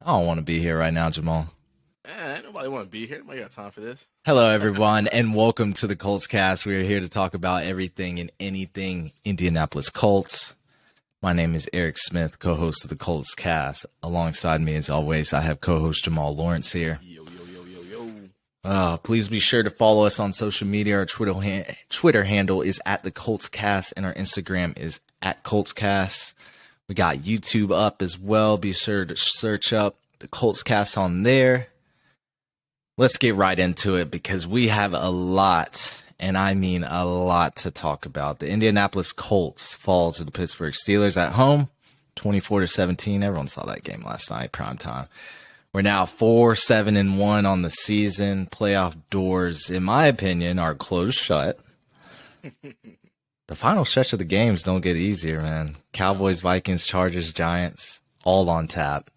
I don't want to be here right now, Jamal. Ain't nobody want to be here. Nobody got time for this. Hello, everyone, and welcome to the Colts Cast. We are here to talk about everything and anything Indianapolis Colts. My name is Eric Smith, co-host of the Colts Cast. Alongside me, as always, I have co-host Jamal Lawrence here. Yo, yo, yo, yo, yo. Please be sure to follow us on social media. Our Twitter handle is at the Colts Cast, and our Instagram is at Colts Cast. We got YouTube up as well. Be sure to search up the Colts Cast on there. Let's get right into it because we have a lot, and I mean a lot to talk about. The Indianapolis Colts fall to the Pittsburgh Steelers at home, 24-17. Everyone saw that game last night, primetime. We're now 4-7-1 on the season. Playoff doors, in my opinion, are closed shut. The final stretch of the games don't get easier, man. Cowboys, Vikings, Chargers, Giants, all on tap.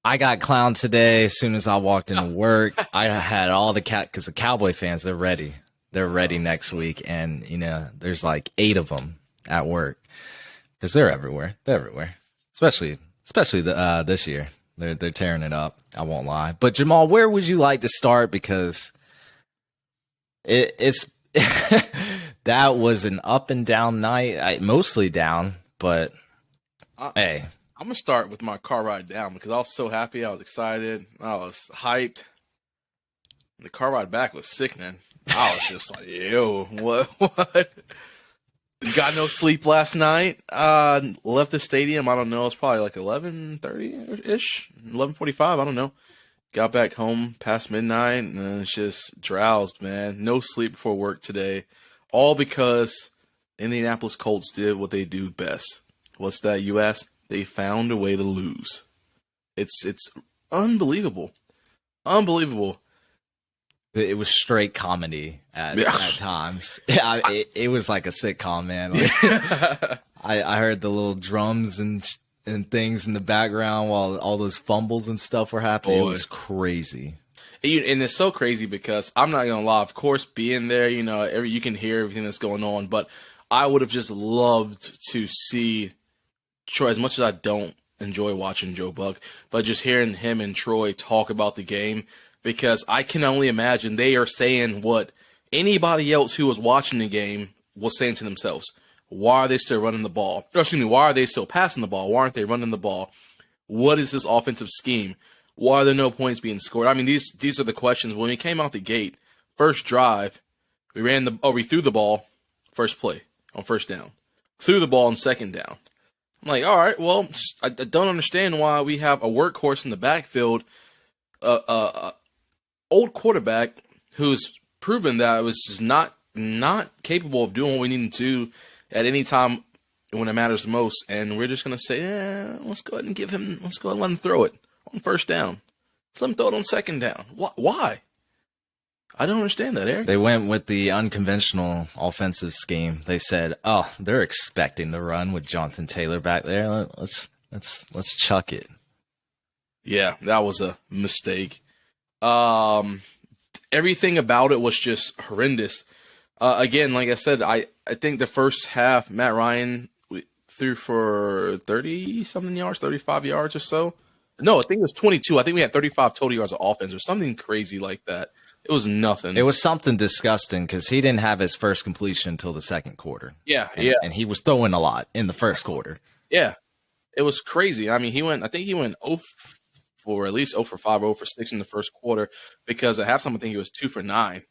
I got clowned today as soon as I walked into work. I had all the because the Cowboy fans, they're ready. They're ready next week, and there's like 8 of them at work because they're everywhere. They're everywhere, especially this year. They're tearing it up. I won't lie. But Jamal, where would you like to start? Because it's that was an up and down night. Mostly down, but hey. I'm going to start with my car ride down because I was so happy. I was excited. I was hyped. And the car ride back was sickening. I was just like, yo, what? Got no sleep last night. Left the stadium. I don't know. It's probably like 11:30-ish, 11:45. I don't know. Got back home past midnight and then it's just drowsed, man. No sleep before work today. All because Indianapolis Colts did what they do best. What's that, you ask? They found a way to lose. It's unbelievable. Unbelievable. It was straight comedy at times. It was like a sitcom, man. Like, I heard the little drums and things in the background while all those fumbles and stuff were happening. Boy. It was crazy. And it's so crazy because I'm not going to lie. Of course, being there, you can hear everything that's going on. But I would have just loved to see Troy, as much as I don't enjoy watching Joe Buck, but just hearing him and Troy talk about the game, because I can only imagine they are saying what anybody else who was watching the game was saying to themselves. Why are they still running the ball? Or, excuse me, why are they still passing the ball? Why aren't they running the ball? What is this offensive scheme? Why are there no points being scored? I mean, these are the questions. When we came out the gate, first drive, we threw the ball, first play on first down. Threw the ball on second down. I'm like, all right, well, I don't understand why we have a workhorse in the backfield, old quarterback who's proven that it was just not capable of doing what we need to do at any time when it matters most. And we're just going to say, let's go ahead and let him throw it on first down. Let's let him throw it on second down. Why? I don't understand that, Eric. They went with the unconventional offensive scheme. They said, "Oh, they're expecting the run with Jonathan Taylor back there. Let's chuck it." Yeah, that was a mistake. Everything about it was just horrendous. Again, like I said, I think the first half, Matt Ryan threw for 30-something yards, 35 yards or so. No, I think it was 22. I think we had 35 total yards of offense or something crazy like that. It was nothing. It was something disgusting because he didn't have his first completion until the second quarter. Yeah. And he was throwing a lot in the first quarter. Yeah. It was crazy. I mean, I think he went 0 for at least 0 for 5, 0 for 6 in the first quarter because at halftime I think he was 2 for 9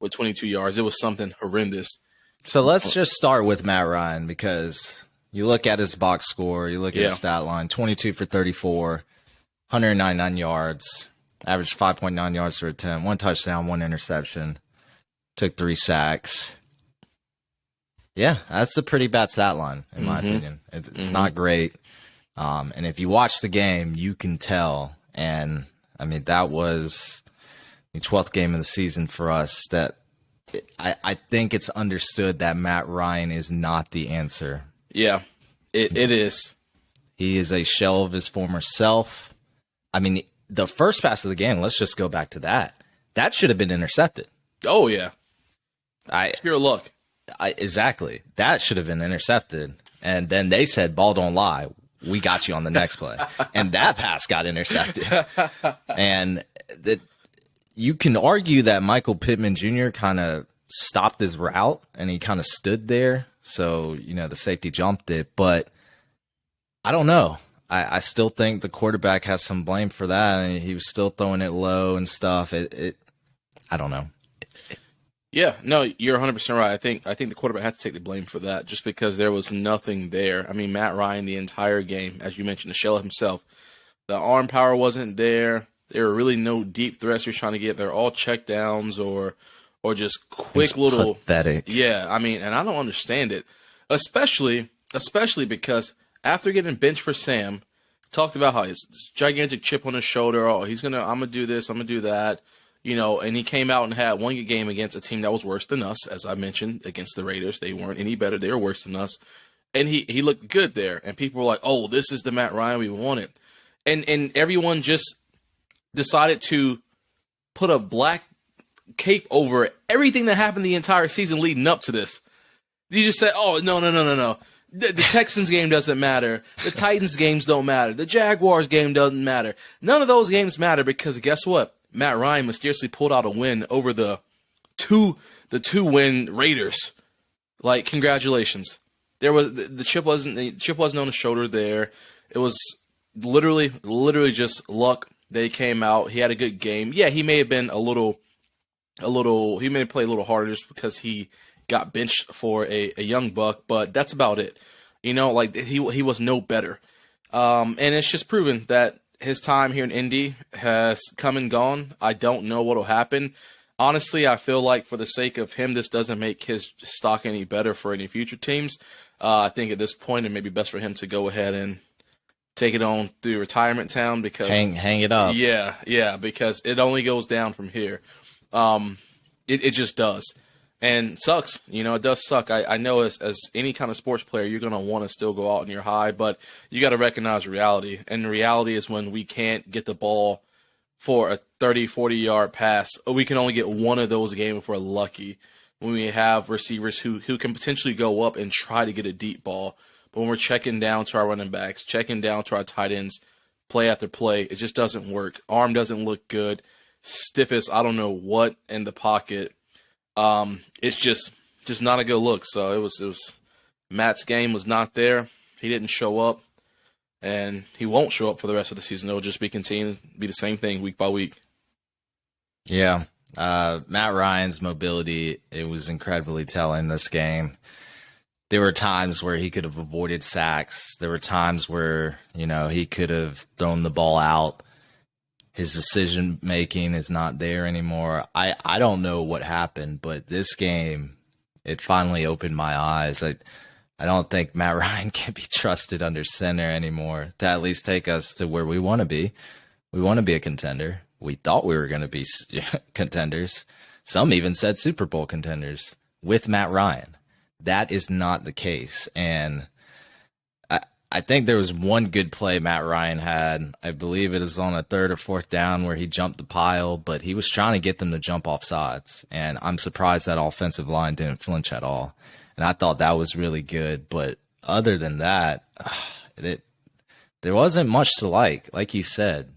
with 22 yards. It was something horrendous. So let's just start with Matt Ryan because you look at his box score, you look at his stat line, 22 for 34, 199 yards. Averaged 5.9 yards per attempt, 1 touchdown, 1 interception, took 3 sacks. Yeah, that's a pretty bad stat line, in my opinion. It's not great. And if you watch the game, you can tell. And, I mean, that was the 12th game of the season for us. That I think it's understood that Matt Ryan is not the answer. Yeah, it is. He is a shell of his former self. I mean, the first pass of the game, let's just go back to that. That should have been intercepted. Oh, yeah. Pure luck. Exactly. That should have been intercepted. And then they said, ball don't lie. we got you on the next play. And that pass got intercepted. And that you can argue that Michael Pittman Jr. kind of stopped his route and he kind of stood there. So, the safety jumped it. But I don't know. I still think the quarterback has some blame for that. And he was still throwing it low and stuff. I don't know. Yeah, no, you're 100% right. I think the quarterback had to take the blame for that just because there was nothing there. I mean, Matt Ryan, the entire game, as you mentioned, the shell of himself, the arm power wasn't there. There were really no deep threats he was trying to get. They're all check downs or just quick little pathetic. Yeah, I mean, and I don't understand it, especially because after getting benched for Sam, talked about how his gigantic chip on his shoulder. Oh, I'm gonna do this, I'm gonna do that. And he came out and had one good game against a team that was worse than us, as I mentioned, against the Raiders. They weren't any better. They were worse than us. And he looked good there. And people were like, oh, this is the Matt Ryan we wanted. And everyone just decided to put a black cape over everything that happened the entire season leading up to this. You just said, oh, no. The Texans game doesn't matter. The Titans games don't matter. The Jaguars game doesn't matter. None of those games matter because guess what? Matt Ryan mysteriously pulled out a win over the two-win Raiders. Like, congratulations. The chip wasn't on his shoulder there. It was literally just luck. They came out. He had a good game. Yeah, he may have been he may have played a little harder just because he got benched for a young buck, but that's about it. He was no better. And it's just proven that his time here in Indy has come and gone. I don't know what will happen. Honestly, I feel like for the sake of him, this doesn't make his stock any better for any future teams. I think at this point, it may be best for him to go ahead and take it on through retirement town because hang it up. Yeah, because it only goes down from here. It just does. And sucks, it does suck. I know as any kind of sports player, you're going to want to still go out on your high, but you got to recognize reality. And the reality is when we can't get the ball for a 30, 40-yard pass, we can only get one of those a game if we're lucky. When we have receivers who can potentially go up and try to get a deep ball. But when we're checking down to our running backs, checking down to our tight ends, play after play, it just doesn't work. Arm doesn't look good. Stiff as I don't know what in the pocket. It's just not a good look. So it was Matt's game was not there. He didn't show up, and he won't show up for the rest of the season. It'll just continue to be the same thing week by week. Yeah. Matt Ryan's mobility, it was incredibly telling this game. There were times where he could have avoided sacks. There were times where, he could have thrown the ball out. His decision making is not there anymore. I don't know what happened, but this game, it finally opened my eyes. I don't think Matt Ryan can be trusted under center anymore to at least take us to where we want to be. We want to be a contender. We thought we were going to be contenders. Some even said Super Bowl contenders with Matt Ryan. That is not the case. And I think there was one good play Matt Ryan had. I believe it was on a 3rd or 4th down where he jumped the pile, but he was trying to get them to jump off sides. And I'm surprised that offensive line didn't flinch at all. And I thought that was really good. But other than that, there wasn't much to like. Like you said,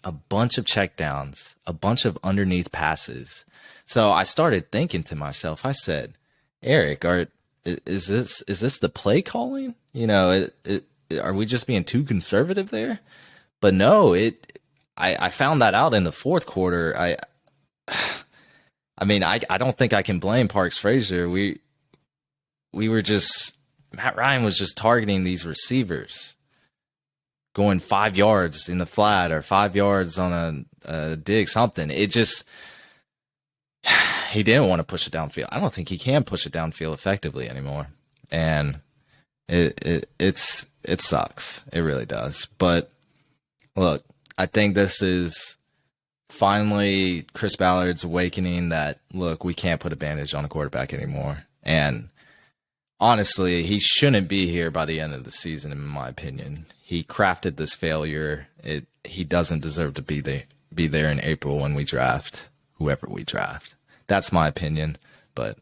a bunch of checkdowns, a bunch of underneath passes. So I started thinking to myself, I said, Eric, is this the play calling? Are we just being too conservative there? But no, I found that out in the 4th quarter. I mean, I don't think I can blame Parks Frazier. We were just, Matt Ryan was just targeting these receivers, going 5 yards in the flat or 5 yards on a dig, something. It just, he didn't want to push it downfield. I don't think he can push it downfield effectively anymore. And it sucks. It really does. But look, I think this is finally Chris Ballard's awakening that, look, we can't put a bandage on a quarterback anymore. And honestly, he shouldn't be here by the end of the season, in my opinion. He crafted this failure. He doesn't deserve to be there in April when we draft whoever we draft. That's my opinion. But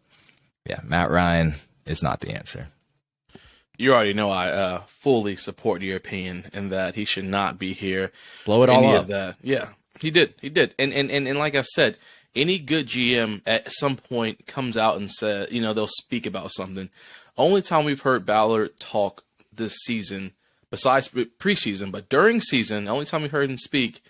yeah, Matt Ryan is not the answer. You already know I fully support your opinion in that he should not be here. Blow it all Any up. of that. Yeah, he did. He did. And like I said, any good GM at some point comes out and says, they'll speak about something. Only time we've heard Ballard talk this season, besides preseason, but during season, the only time we heard him speak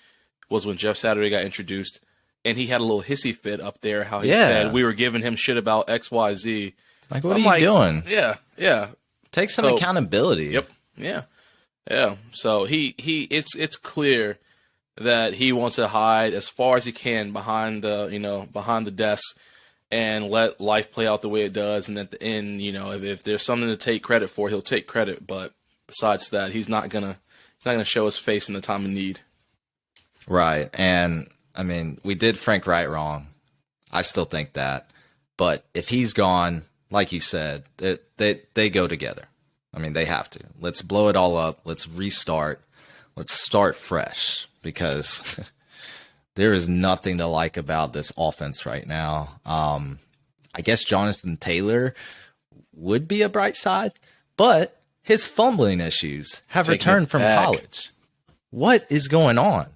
was when Jeff Saturday got introduced, and he had a little hissy fit up there, how he said we were giving him shit about XYZ. Like, what are you doing? Yeah. Take some accountability. Yep. Yeah. So it's clear that he wants to hide as far as he can behind the desk and let life play out the way it does. And at the end, if there's something to take credit for, he'll take credit. But besides that, he's not gonna show his face in the time of need. Right. And I mean, we did Frank Wright wrong. I still think that. But if he's gone, like you said, they go together. I mean, they have to. Let's blow it all up. Let's restart. Let's start fresh, because there is nothing to like about this offense right now. I guess Jonathan Taylor would be a bright side, but his fumbling issues have returned from college. What is going on?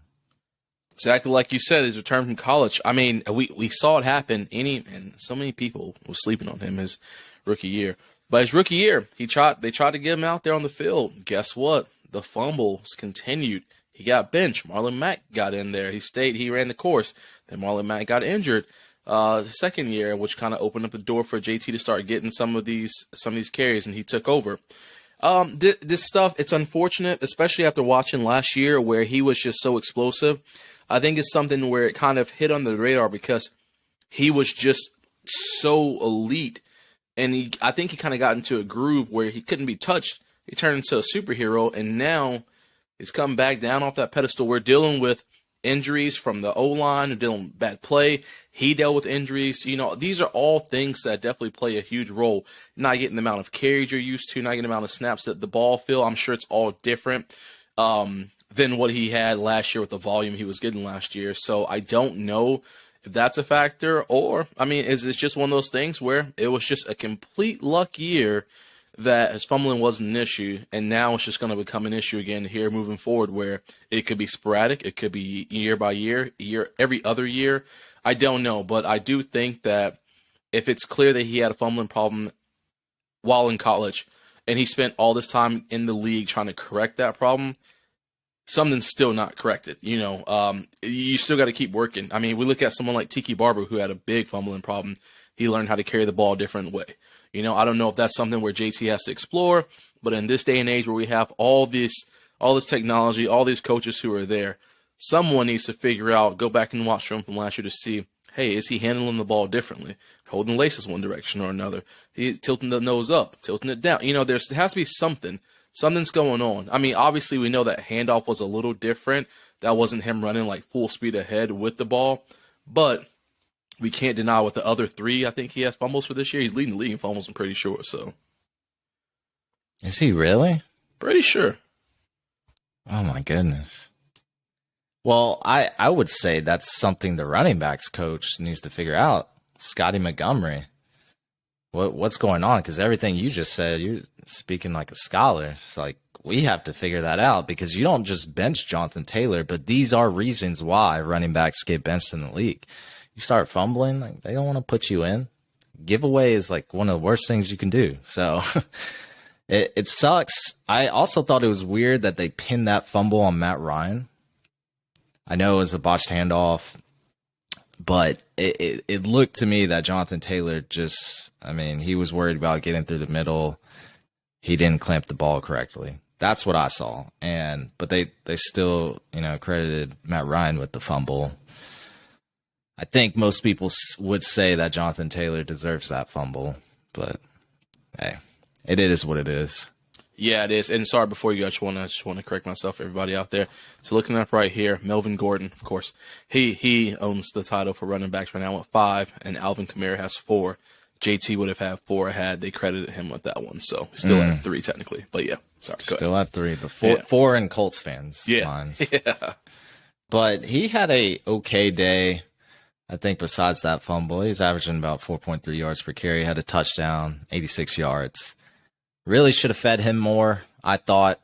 Exactly like you said, his return from college. I mean, we saw it happen. And so many people were sleeping on him his rookie year. But his rookie year, they tried to get him out there on the field. Guess what? The fumbles continued. He got benched. Marlon Mack got in there. He ran the course. Then Marlon Mack got injured the second year, which kind of opened up the door for JT to start getting some of these carries, and he took over. This stuff, it's unfortunate, especially after watching last year where he was just so explosive. I think it's something where it kind of hit under the radar because he was just so elite. And I think he kind of got into a groove where he couldn't be touched. He turned into a superhero, and now he's come back down off that pedestal. We're dealing with injuries from the O-line. We're dealing with bad play. He dealt with injuries. These are all things that definitely play a huge role. Not getting the amount of carries you're used to, not getting the amount of snaps that the ball feel. I'm sure it's all different than what he had last year with the volume he was getting last year. So I don't know if that's a factor, or, I mean, is it just one of those things where it was just a complete luck year that his fumbling wasn't an issue, and now it's just going to become an issue again here moving forward, where it could be sporadic, it could be year by year, every other year. I don't know, but I do think that if it's clear that he had a fumbling problem while in college, and he spent all this time in the league trying to correct that problem, something's still not corrected. You still got to keep working. I mean, we look at someone like Tiki Barber, who had a big fumbling problem. He learned how to carry the ball a different way. I don't know if that's something where JT has to explore, but in this day and age where we have all this technology, all these coaches who are there, someone needs to figure out, go back and watch film from last year to see, hey, is he handling the ball differently? Holding laces one direction or another. He's tilting the nose up, tilting it down. There has to be something. Something's going on. I mean, obviously we know that handoff was a little different. That wasn't him running like full speed ahead with the ball, but we can't deny with the other three. I think he has fumbles for this year. He's leading the league in fumbles, I'm pretty sure. So, is he really? Pretty sure. Oh my goodness. Well, I would say that's something the running backs coach needs to figure out. Scotty Montgomery. What's going on? Because everything you just said, you're speaking like a scholar. It's like, we have to figure that out, because you don't just bench Jonathan Taylor, but these are reasons why running backs get benched in the league. You start fumbling, like, they don't want to put you in. Giveaway is like one of the worst things you can do. So it sucks. I also thought it was weird that they pinned that fumble on Matt Ryan. I know it was a botched handoff, but it looked to me that Jonathan Taylor he was worried about getting through the middle. He didn't clamp the ball correctly. That's what I saw. But they still, credited Matt Ryan with the fumble. I think most people would say that Jonathan Taylor deserves that fumble, but hey, it is what it is. Yeah, it is. And sorry, before you go, I just want to correct myself, everybody out there. So looking up right here, Melvin Gordon, of course, he owns the title for running backs right now with 5, and Alvin Kamara has 4. JT would have had 4 had they credited him with that one, so still at 3 technically. But yeah, sorry. Still at 3, but 4 in Colts fans' minds. Yeah. But he had a okay day. I think besides that fumble, he's averaging about 4.3 yards per carry, had a touchdown, 86 yards. Really should have fed him more, I thought.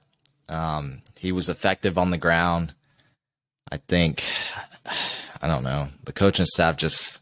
He was effective on the ground. I think, I don't know, the coaching staff just,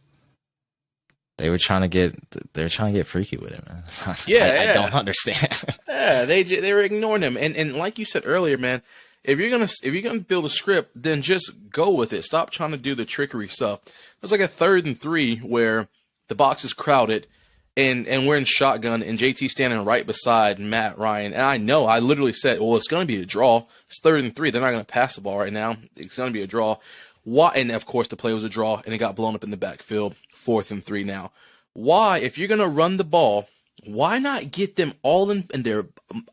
they were trying to get freaky with him, man. I don't understand. Yeah, they were ignoring him. And like you said earlier, man, if you're gonna build a script, then just go with it. Stop trying to do the trickery stuff. It was like a 3rd and 3 where the box is crowded and we're in shotgun and JT standing right beside Matt Ryan. And I literally said, well, it's gonna be a draw. It's 3rd and 3. They're not gonna pass the ball right now. It's gonna be a draw. Why? And of course the play was a draw and it got blown up in the backfield. 4th and 3 now. Why, if you're gonna run the ball, why not get them all in their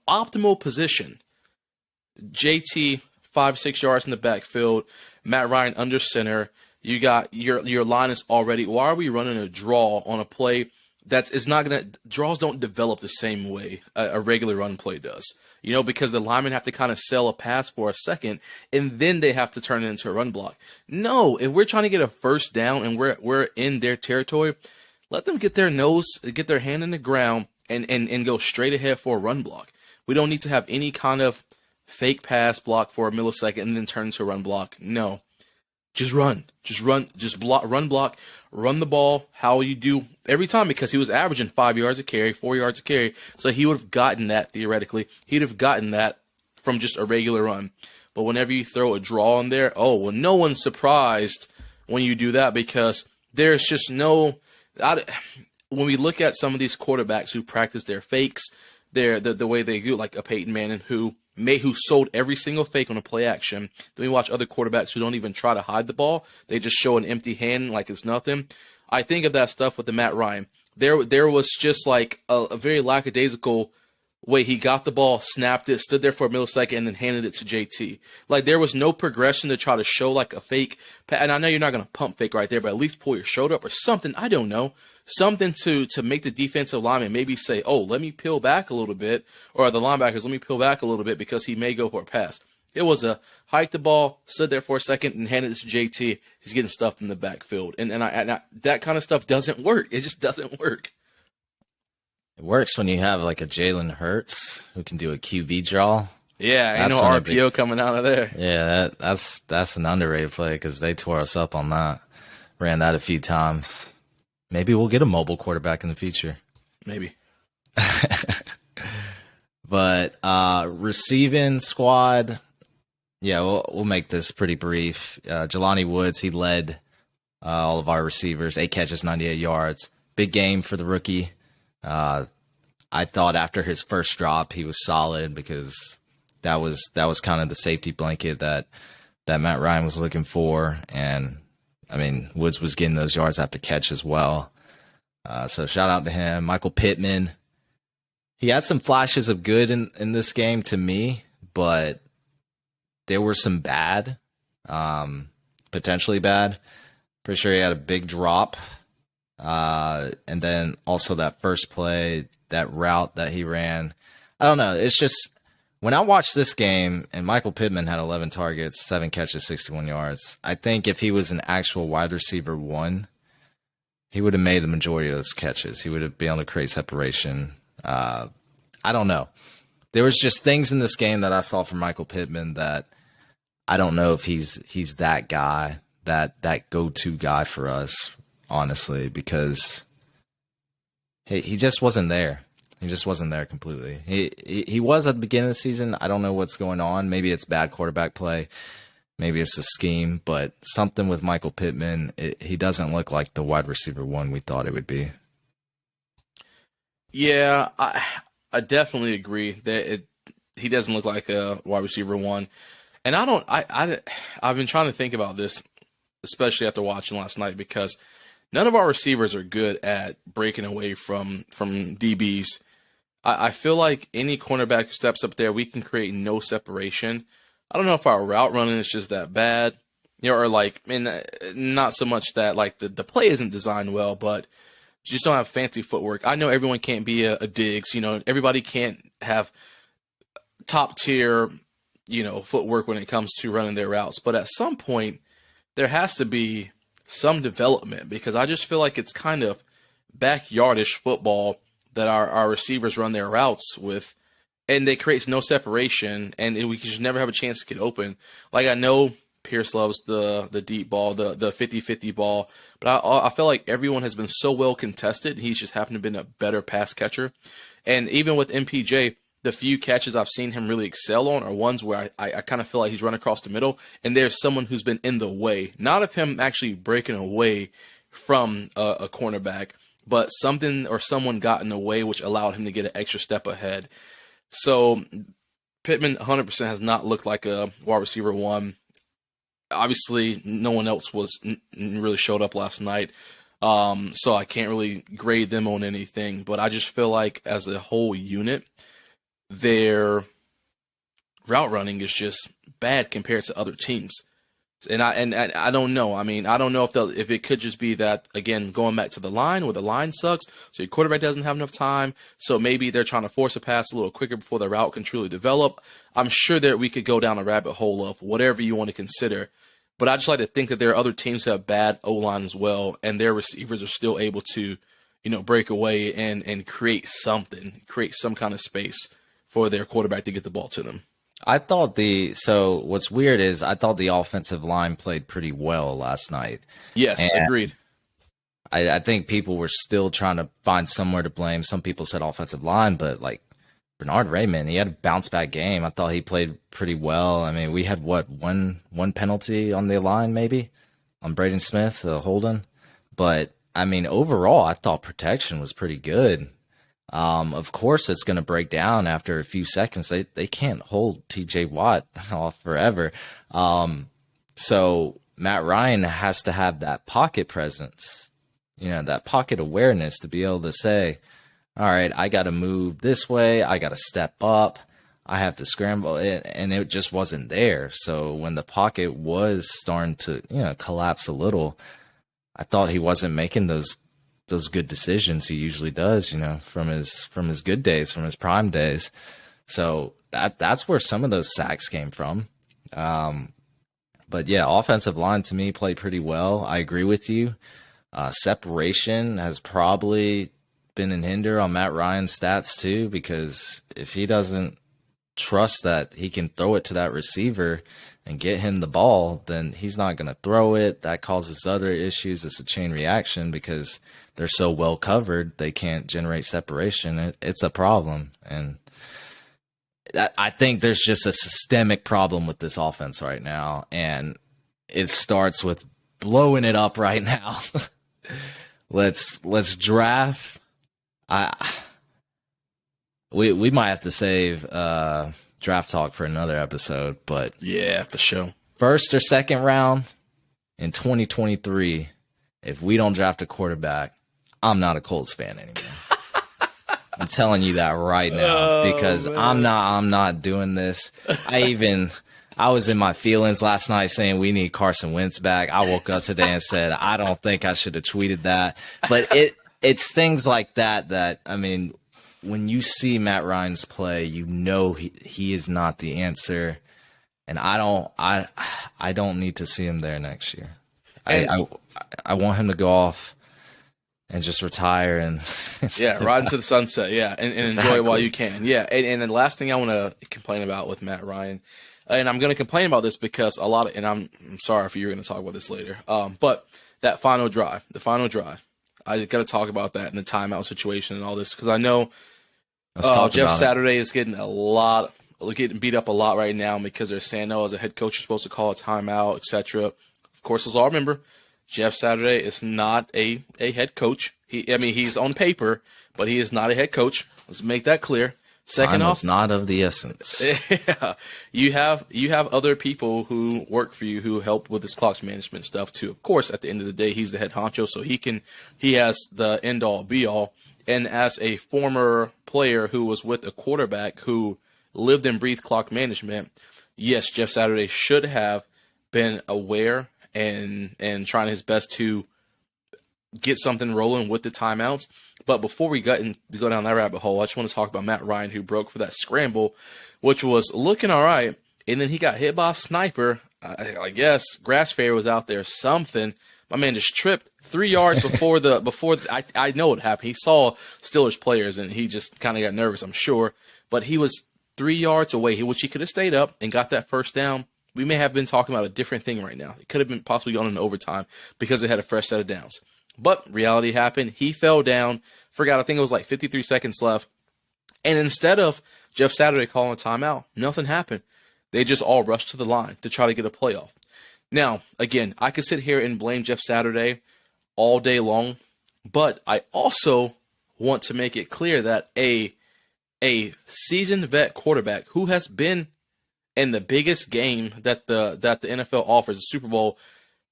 optimal position? JT 5-6 yards in the backfield, Matt Ryan under center. You got your line is already. Why are we running a draw on a play it's not gonna? Draws don't develop the same way a regular run play does. You know, because the linemen have to kind of sell a pass for a second, and then they have to turn it into a run block. No, if we're trying to get a first down and we're in their territory, let them get their hand in the ground and go straight ahead for a run block. We don't need to have any kind of fake pass block for a millisecond and then turn into a run block. No. Just run, run block, run the ball how you do every time, because he was averaging 5 yards a carry, 4 yards a carry. So he would have gotten that theoretically. He'd have gotten that from just a regular run. But whenever you throw a draw in there, no one's surprised when you do that, because there's just no. When we look at some of these quarterbacks who practice their fakes, the way they do, like a Peyton Manning who sold every single fake on a play action. Then we watch other quarterbacks who don't even try to hide the ball. They just show an empty hand like it's nothing. I think of that stuff with the Matt Ryan. There was just like a very lackadaisical way he got the ball, snapped it, stood there for a millisecond, and then handed it to JT. Like, there was no progression to try to show like a fake. And I know you're not going to pump fake right there, but at least pull your shoulder up or something. I don't know. Something to make the defensive lineman maybe say, let me peel back a little bit, or the linebackers, let me peel back a little bit because he may go for a pass. It was a hike the ball, stood there for a second, and handed it to JT. He's getting stuffed in the backfield. And that kind of stuff doesn't work. It just doesn't work. It works when you have like a Jalen Hurts who can do a QB draw. Yeah, ain't no RPO coming out of there. Yeah, that's an underrated play because they tore us up on that. Ran that a few times. Maybe we'll get a mobile quarterback in the future. Maybe. But receiving squad, yeah, we'll make this pretty brief. Jelani Woods, he led all of our receivers. 8 catches, 98 yards. Big game for the rookie. I thought after his first drop, he was solid because that was kind of the safety blanket that Matt Ryan was looking for. And I mean, Woods was getting those yards after catch as well. So shout out to him. Michael Pittman, he had some flashes of good in this game to me, but there were some bad, potentially bad. Pretty sure he had a big drop. And then also that first play, that route that he ran. I don't know. It's just, when I watched this game and Michael Pittman had 11 targets, 7 catches, 61 yards, I think if he was an actual wide receiver 1, he would have made the majority of those catches. He would have been able to create separation. I don't know. There was just things in this game that I saw from Michael Pittman that I don't know if he's that guy, that go-to guy for us, honestly, because he just wasn't there. He just wasn't there completely. He was at the beginning of the season. I don't know what's going on. Maybe it's bad quarterback play. Maybe it's the scheme. But something with Michael Pittman, he doesn't look like the wide receiver 1 we thought it would be. Yeah, I definitely agree that he doesn't look like a wide receiver 1. And I've been trying to think about this, especially after watching last night, because none of our receivers are good at breaking away from DBs. I feel like any cornerback who steps up there, we can create no separation. I don't know if our route running is just that bad, or like, not so much that like the play isn't designed well, but just don't have fancy footwork. I know everyone can't be a Diggs, everybody can't have top tier, footwork when it comes to running their routes. But at some point, there has to be some development, because I just feel like it's kind of backyardish football that our receivers run their routes with. and it creates no separation, and we can just never have a chance to get open. Like, I know Pierce loves the deep ball, the 50-50 ball, but I feel like everyone has been so well contested. He's just happened to been a better pass catcher. And even with MPJ, the few catches I've seen him really excel on are ones where I kind of feel like he's run across the middle, and there's someone who's been in the way. Not of him actually breaking away from a cornerback, but something or someone got in the way, which allowed him to get an extra step ahead. So Pittman 100% has not looked like a wide receiver one. Obviously, no one else really showed up last night, so I can't really grade them on anything. But I just feel like as a whole unit, their route running is just bad compared to other teams. And I don't know. I mean, I don't know if it could just be that, again, going back to the line, where the line sucks, so your quarterback doesn't have enough time. So maybe they're trying to force a pass a little quicker before the route can truly develop. I'm sure that we could go down a rabbit hole of whatever you want to consider. But I just like to think that there are other teams who have bad O-line as well, and their receivers are still able to, break away and create some kind of space for their quarterback to get the ball to them. So what's weird is I thought the offensive line played pretty well last night. Yes, and agreed. I think people were still trying to find somewhere to blame. Some people said offensive line, but like Bernard Raymond, he had a bounce back game. I thought he played pretty well. I mean, we had one penalty on the line, maybe on Braden Smith, Holden. But I mean, overall, I thought protection was pretty good. Of course, it's going to break down after a few seconds. They can't hold TJ Watt off forever. So Matt Ryan has to have that pocket presence, that pocket awareness to be able to say, all right, I got to move this way. I got to step up. I have to scramble it. And it just wasn't there. So when the pocket was starting to, collapse a little, I thought he wasn't making those good decisions he usually does, from his good days, from his prime days. So that's where some of those sacks came from. But yeah, offensive line to me played pretty well. I agree with you. Separation has probably been an hinder on Matt Ryan's stats too, because if he doesn't trust that he can throw it to that receiver and get him the ball, then he's not going to throw it. That causes other issues. It's a chain reaction because they're so well covered, they can't generate separation. It's a problem. And I think there's just a systemic problem with this offense right now. And it starts with blowing it up right now. Let's draft. We might have to save draft talk for another episode, but yeah, for sure. First or second round in 2023, if we don't draft a quarterback, I'm not a Colts fan anymore. I'm telling you that right now, because man. I'm not doing this. I was in my feelings last night saying we need Carson Wentz back. I woke up today and said I don't think I should have tweeted that. But it's things like that I mean, when you see Matt Ryan's play, he is not the answer. And I don't need to see him there next year. I want him to go off and just retire and ride into the sunset, and enjoy it while you can, And the last thing I want to complain about with Matt Ryan, and I'm going to complain about this because and I'm sorry if you're going to talk about this later, but the final drive, I got to talk about that in the timeout situation and all this, because I know Jeff Saturday is getting beat up a lot right now because they're saying, as a head coach, you're supposed to call a timeout, etc. Of course, let's all remember, Jeff Saturday is not a head coach. He's on paper, but he is not a head coach. Let's make that clear. Second off, not of the essence. Yeah, you have other people who work for you who help with this clock management stuff too. Of course, at the end of the day, he's the head honcho, so he has the end all be all. And as a former player who was with a quarterback who lived and breathed clock management, yes, Jeff Saturday should have been aware and trying his best to get something rolling with the timeouts. But before we go down that rabbit hole, I just want to talk about Matt Ryan, who broke for that scramble, which was looking all right. And then he got hit by a sniper. I guess grass fairy was out there, something. My man just tripped 3 yards before I know what happened. He saw Steelers players and he just kind of got nervous, I'm sure. But he was 3 yards away, which he could have stayed up and got that first down, we may have been talking about a different thing right now. It could have been possibly gone into overtime because they had a fresh set of downs. But reality happened. He fell down, forgot, I think it was like 53 seconds left. And instead of Jeff Saturday calling a timeout, nothing happened. They just all rushed to the line to try to get a playoff. Now, again, I could sit here and blame Jeff Saturday all day long, but I also want to make it clear that a seasoned vet quarterback who has been in the biggest game that the NFL offers, the Super Bowl,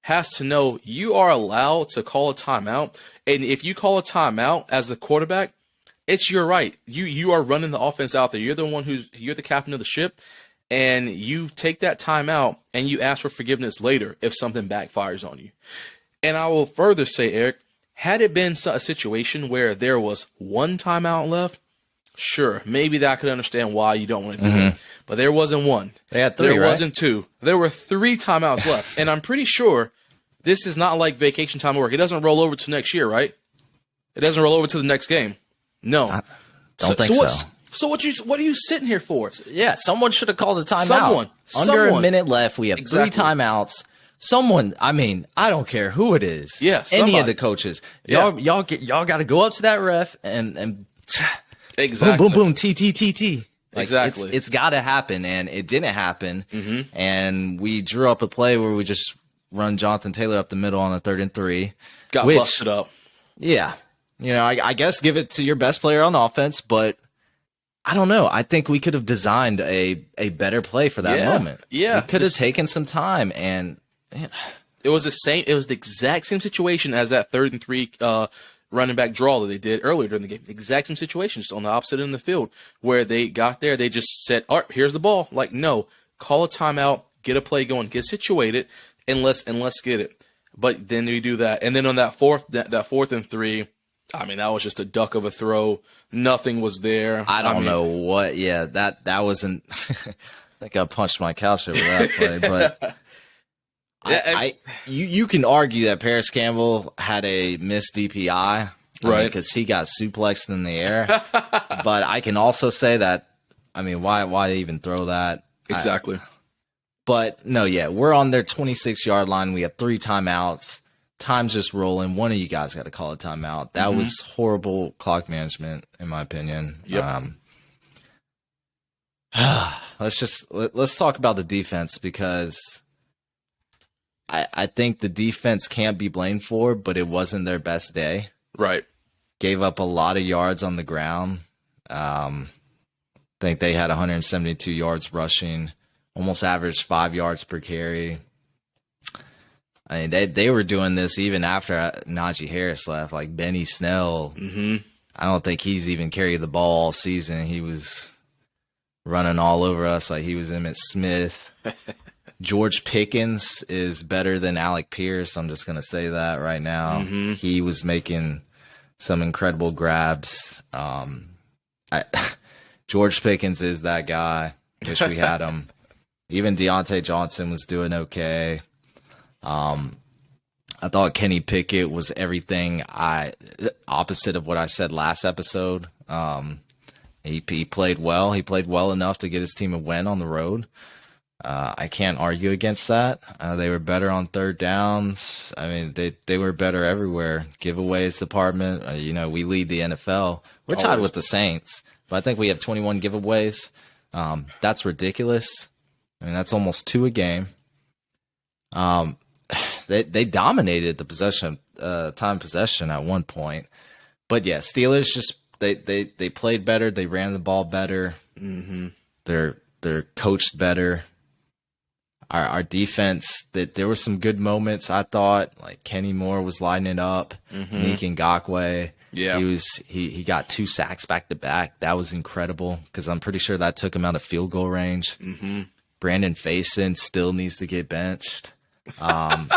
has to know you are allowed to call a timeout. And if you call a timeout as the quarterback, it's your right. You are running the offense out there. You're the captain of the ship, and you take that timeout and you ask for forgiveness later if something backfires on you. And I will further say, Eric, had it been a situation where there was one timeout left, sure, maybe that I could understand why you don't want to do it. But there wasn't one. They had 3, there right? wasn't 2. There were 3 timeouts left. And I'm pretty sure this is not like vacation time work. It doesn't roll over to next year, right? It doesn't roll over to the next game. No. I don't think so. So what are you sitting here for? Yeah, someone should have called a timeout. Under a minute left. We have 3 timeouts. Someone, I mean, I don't care who it is. Yeah, any of the coaches. Y'all got to go up to that ref and exactly. Boom, boom, boom, T. Like, exactly. It's got to happen, and it didn't happen. And we drew up a play where we just run Jonathan Taylor up the middle on a 3rd and 3. Got busted up. Yeah. You know, I guess give it to your best player on offense, but I don't know. I think we could have designed a better play for that moment. Yeah. We could have taken some time, and man. It was the exact same situation as that 3rd and 3 running back draw that they did earlier during the game. The exact same situation, just on the opposite end of the field, where they got there, they just said, all right, here's the ball. Like, no, call a timeout, get a play going, get situated, and let's get it. But then we do that. And then on that 4th and 3, I mean, that was just a duck of a throw. Nothing was there. I don't know what. Yeah, that wasn't. I think I punched my couch over that play, but you can argue that Paris Campbell had a missed DPI, right? Because he got suplexed in the air. But I can also say that, I mean, why even throw that? Exactly. But no, yeah, we're on their 26-yard line. We have 3 timeouts. Time's just rolling. One of you guys got to call a timeout. That was horrible clock management, in my opinion. Yep. Let's talk about the defense, because I think the defense can't be blamed for, but it wasn't their best day. Right. Gave up a lot of yards on the ground. I think they had 172 yards rushing, almost averaged 5 yards per carry. I mean, they were doing this even after Najee Harris left. Like Benny Snell, I don't think he's even carried the ball all season. He was running all over us like he was Emmitt Smith. George Pickens is better than Alec Pierce. I'm just going to say that right now. He was making some incredible grabs. George Pickens is that guy. Wish we had him. Even Deontay Johnson was doing okay. I thought Kenny Pickett was everything opposite of what I said last episode. He played well. He played well enough to get his team a win on the road. I can't argue against that. They were better on 3rd downs. I mean, they were better everywhere. Giveaways department, we lead the NFL. We're tied with the Saints, but I think we have 21 giveaways. That's ridiculous. I mean, that's almost 2 a game. They dominated the time possession at one point, but yeah, Steelers just they played better. They ran the ball better. They're coached better. Our defense, that there were some good moments. I thought, like Kenny Moore was lighting it up. Nick Ngakoue. Yeah, he got 2 sacks back to back. That was incredible, because I'm pretty sure that took him out of field goal range. Brandon Faison still needs to get benched. Brandon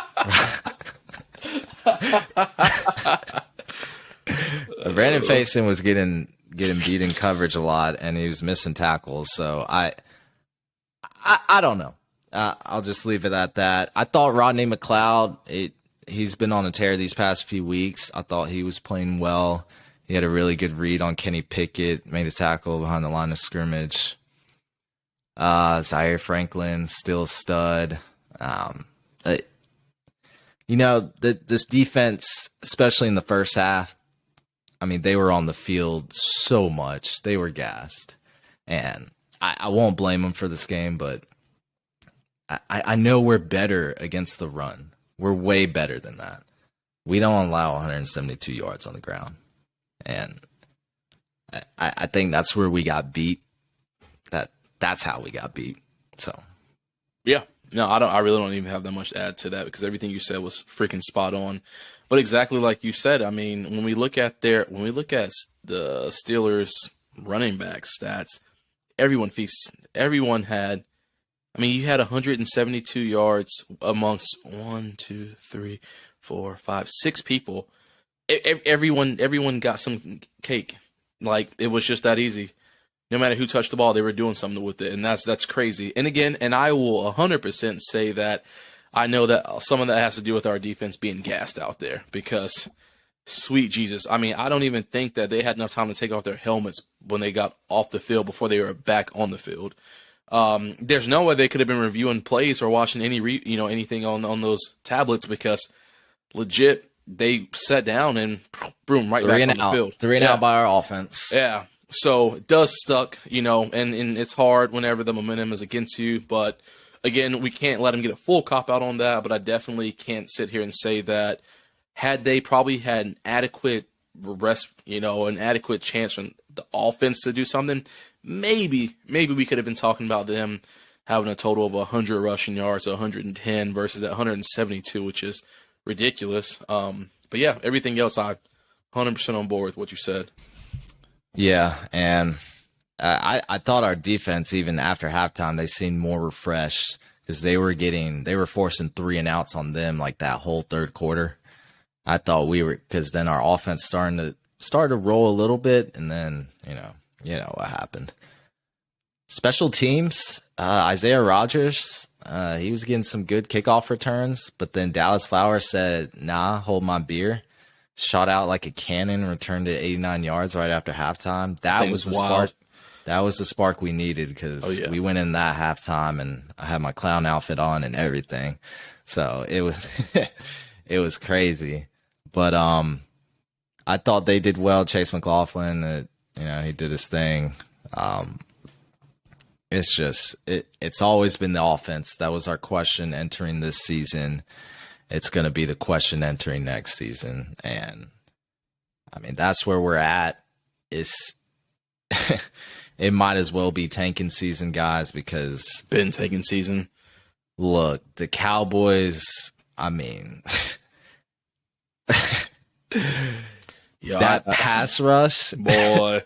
Faison was getting beat in coverage a lot, and he was missing tackles. So I don't know. I'll just leave it at that. I thought Rodney McLeod, he's been on a tear these past few weeks. I thought he was playing well. He had a really good read on Kenny Pickett, made a tackle behind the line of scrimmage. Zaire Franklin, still a stud. Uh, this defense, especially in the first half, I mean, they were on the field so much. They were gassed. And I won't blame them for this game, but I know we're better against the run. We're way better than that. We don't allow 172 yards on the ground. And I think that's where we got beat. That's how we got beat. So, yeah. No, I really don't even have that much to add to that because everything you said was freaking spot on. But exactly like you said, I mean, when we look at the Steelers running back stats, everyone feasts. Everyone had, I mean, you had 172 yards amongst 6 people. Everyone got some cake. Like, it was just that easy. No matter who touched the ball, they were doing something with it, and that's crazy. And again, I will 100% say that I know that some of that has to do with our defense being gassed out there because, sweet Jesus, I mean, I don't even think that they had enough time to take off their helmets when they got off the field before they were back on the field. There's no way they could have been reviewing plays or watching anything on those tablets because legit they sat down and boom, right back on the field. 3 and out by our offense. Yeah. So it does suck, and it's hard whenever the momentum is against you. But again, we can't let them get a full cop out on that. But I definitely can't sit here and say that had they probably had an adequate rest, an adequate chance on the offense to do something, maybe we could have been talking about them having a total of 100 rushing yards, 110 versus that 172, which is ridiculous. But yeah, everything else, I'm 100% on board with what you said. Yeah, and I thought our defense, even after halftime, they seemed more refreshed because they were forcing 3 and outs on them like that whole third quarter. I thought because then our offense started to roll a little bit, and then you know what happened. Special teams, Isaiah Rodgers, he was getting some good kickoff returns, but then Dallas Flowers said, "Nah, hold my beer." Shot out like a cannon, returned to 89 yards right after halftime. That was the spark. That was the spark we needed because we went in that halftime and I had my clown outfit on and everything. So it was it was crazy. But I thought they did well. Chase McLaughlin, he did his thing. It's always been the offense. That was our question entering this season. It's going to be the question entering next season. And, I mean, that's where we're at. It might as well be tanking season, guys, because... Been tanking season. Look, the Cowboys, I mean... that pass rush, boy,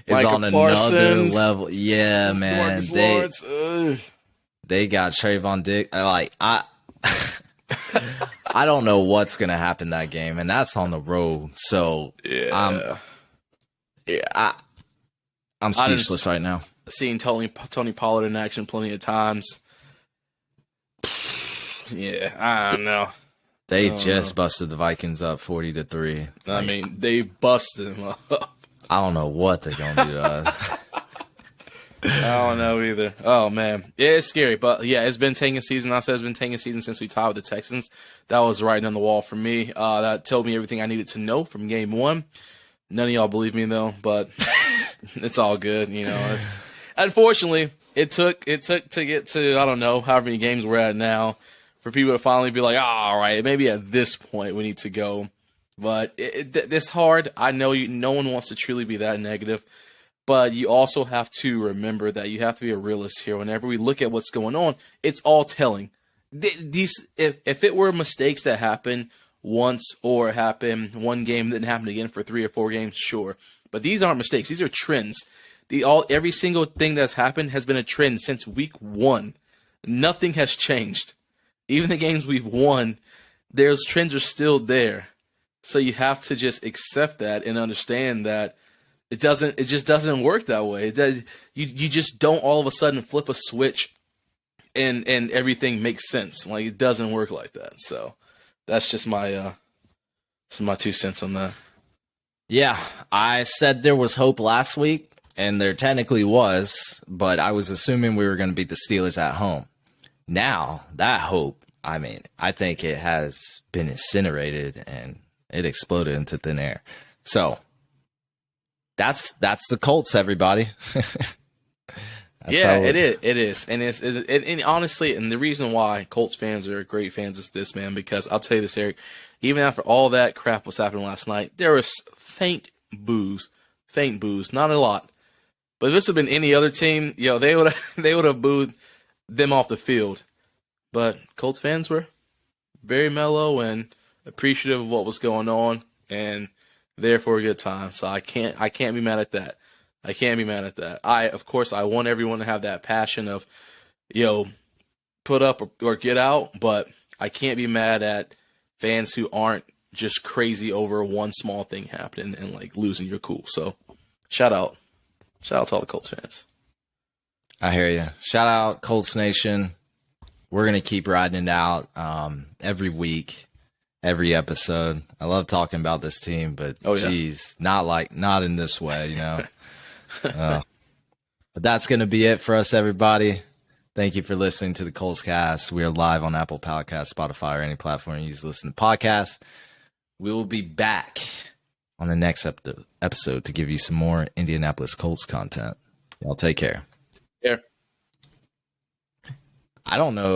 is on another level. Yeah, man. They got Trayvon Diggs. I don't know what's gonna happen that game, and that's on the road. So I'm speechless right now. Seeing Tony Pollard in action plenty of times. Yeah, I don't know. They just busted the Vikings up 40-3. I mean, they busted them up. I don't know what they're gonna do to us. I don't know either. Oh, man. Yeah, it's scary. But, yeah, it's been tanking season. I said it's been tanking season since we tied with the Texans. That was writing on the wall for me. That told me everything I needed to know from game 1. None of y'all believe me, though. But it's all good. Unfortunately, it took to get to, I don't know, however many games we're at now, for people to finally be like, all right, maybe at this point we need to go. But it's hard. I know no one wants to truly be that negative. But you also have to remember that you have to be a realist here. Whenever we look at what's going on, it's all telling. If it were mistakes that happen once or happen one game, didn't happen again for 3 or 4 games, sure. But these aren't mistakes. These are trends. Every single thing that's happened has been a trend since week 1. Nothing has changed. Even the games we've won, those trends are still there. So you have to just accept that and understand that it just doesn't work that way. You just don't all of a sudden flip a switch and everything makes sense. Like, it doesn't work like that. So that's just my 2 cents on that. Yeah, I said there was hope last week. and there technically was, but I was assuming we were going to beat the Steelers at home. Now, that hope, I mean, I think it has been incinerated and it exploded into thin air. So, that's the Colts, everybody. It is. And honestly, and the reason why Colts fans are great fans is this, man, because I'll tell you this, Eric, even after all that crap was happening last night, there was faint boos, not a lot. But if this had been any other team, they would have booed them off the field. But Colts fans were very mellow and appreciative of what was going on and there for a good time. So I can't be mad at that. Of course, I want everyone to have that passion of, put up or get out, but I can't be mad at fans who aren't just crazy over one small thing happening and like losing your cool. So shout out to all the Colts fans. I hear you. Shout out Colts Nation. We're going to keep riding it out every week, every episode. I love talking about this team, but geez, not in this way, But that's going to be it for us, everybody. Thank you for listening to the Colts Cast. We are live on Apple Podcasts, Spotify, or any platform you use to listen to podcasts. We will be back on the next episode to give you some more Indianapolis Colts content. Y'all take care. Yeah. I don't know